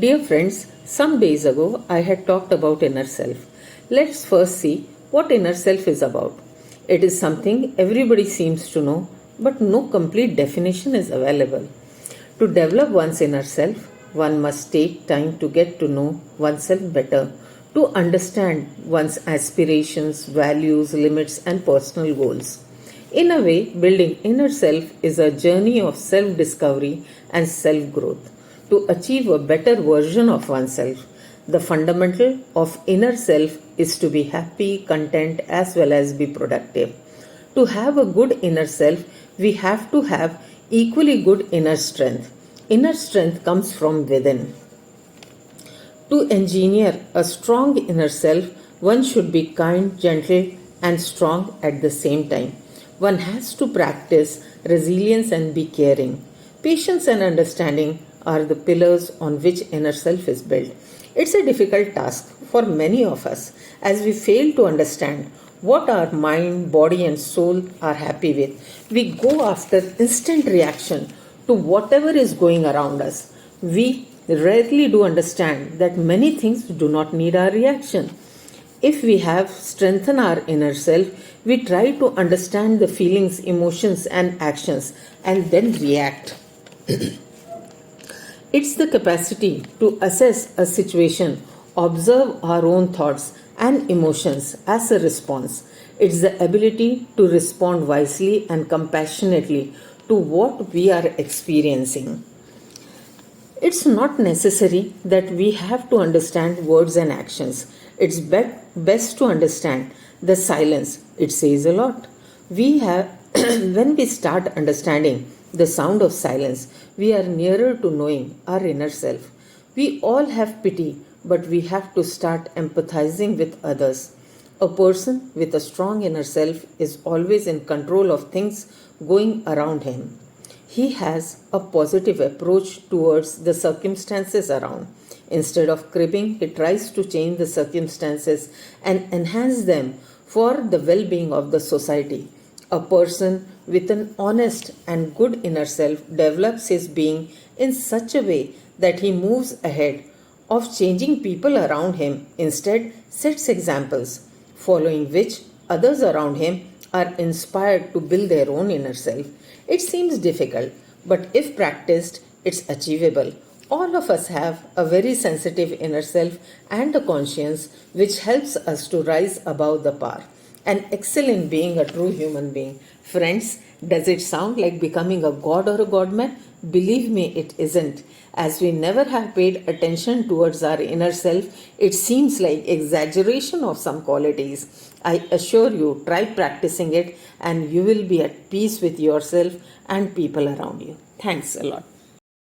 Dear friends, some days ago I had talked about inner self. Let's first see what inner self is about. It is something everybody seems to know, but no complete definition is available. To develop one's inner self, one must take time to get to know oneself better, to understand one's aspirations, values, limits, and personal goals. In a way, building inner self is a journey of self discovery and self growth. To achieve a better version of oneself, the fundamental of inner self is to be happy, content, as well as be productive. To have a good inner self, we have to have equally good inner strength. Inner strength comes from within. To engineer a strong inner self, one should be kind, gentle, and strong at the same time. One has to practice resilience and be caring. Patience and understanding are the pillars on which inner self is built. It's a difficult task for many of us as we fail to understand what our mind, body, and soul are happy with. We go after instant reaction to whatever is going around us. We rarely do understand that many things do not need our reaction. If we have strengthened our inner self, we try to understand the feelings, emotions, and actions and then react. It's the capacity to assess a situation, observe our own thoughts and emotions as a response. It's the ability to respond wisely and compassionately to what we are experiencing. It's not necessary that we have to understand words and actions. It's best to understand the silence. It says a lot. We have, when we start understanding the sound of silence, we are nearer to knowing our inner self. We all have pity, but we have to start empathizing with others. A person with a strong inner self is always in control of things going around him. He has a positive approach towards the circumstances around. Instead of cribbing, he tries to change the circumstances and enhance them for the well being of the society. A person with an honest and good inner self develops his being in such a way that he moves ahead of changing people around him, instead, sets examples, following which others around him are inspired to build their own inner self. It seems difficult, but if practiced, it's achievable. All of us have a very sensitive inner self and a conscience which helps us to rise above the par and excel in being a true human being. Friends, does it sound like becoming a god or a godman? Believe me, it isn't. As we never have paid attention towards our inner self, it seems like exaggeration of some qualities. I assure you, try practicing it and you will be at peace with yourself and people around you. Thanks a lot.